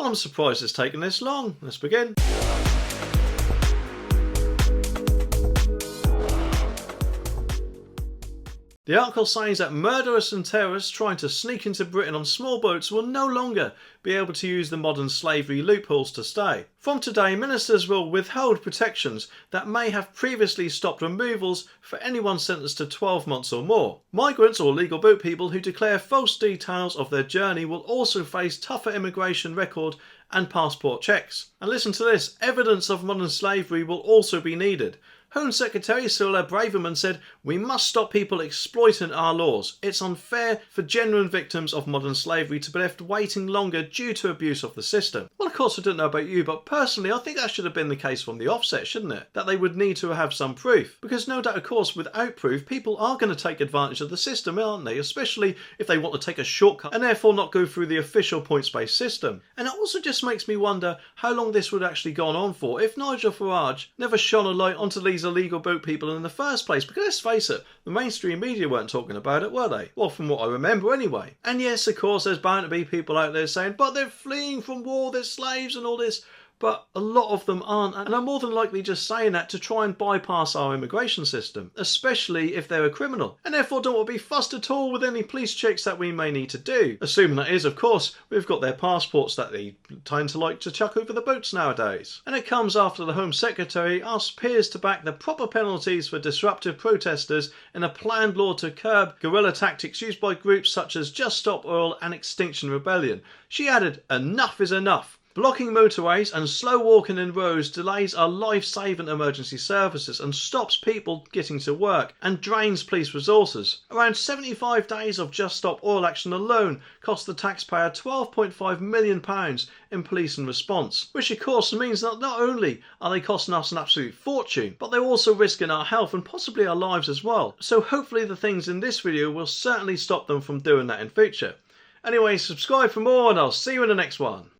I'm surprised it's taken this long. Let's begin. The article says that murderers and terrorists trying to sneak into Britain on small boats will no longer be able to use the modern slavery loopholes to stay. From today, ministers will withhold protections that may have previously stopped removals for anyone sentenced to 12 months or more. Migrants or legal boat people who declare false details of their journey will also face tougher immigration record and passport checks. And listen to this, evidence of modern slavery will also be needed. Home Secretary Cyril Braverman said, "We must stop people exploiting our laws. It's unfair for genuine victims of modern slavery to be left waiting longer due to abuse of the system." Well, of course, I don't know about you, but personally, I think that should have been the case from the offset, shouldn't it? That they would need to have some proof. Because no doubt, of course, without proof, people are going to take advantage of the system, aren't they? Especially if they want to take a shortcut and therefore not go through the official points-based system. And it also just makes me wonder how long this would actually go on for if Nigel Farage never shone a light onto these illegal boat people in the first place, because let's face it, the mainstream media weren't talking about it, were they? Well, from what I remember anyway. And yes, of course, there's bound to be people out there saying, but they're fleeing from war, they're slaves and all this. But a lot of them aren't, and are more than likely just saying that to try and bypass our immigration system, especially if they're a criminal, and therefore don't want to be fussed at all with any police checks that we may need to do. Assuming that is, of course, we've got their passports that they tend to like to chuck over the boats nowadays. And it comes after the Home Secretary asked peers to back the proper penalties for disruptive protesters in a planned law to curb guerrilla tactics used by groups such as Just Stop Oil and Extinction Rebellion. She added, "Enough is enough. Blocking motorways and slow walking in roads delays our life-saving emergency services and stops people getting to work and drains police resources. Around 75 days of Just Stop Oil action alone cost the taxpayer £12.5 million in police and response, which of course means that not only are they costing us an absolute fortune, but they're also risking our health and possibly our lives as well. So hopefully the things in this video will certainly stop them from doing that in future. Anyway, subscribe for more and I'll see you in the next one.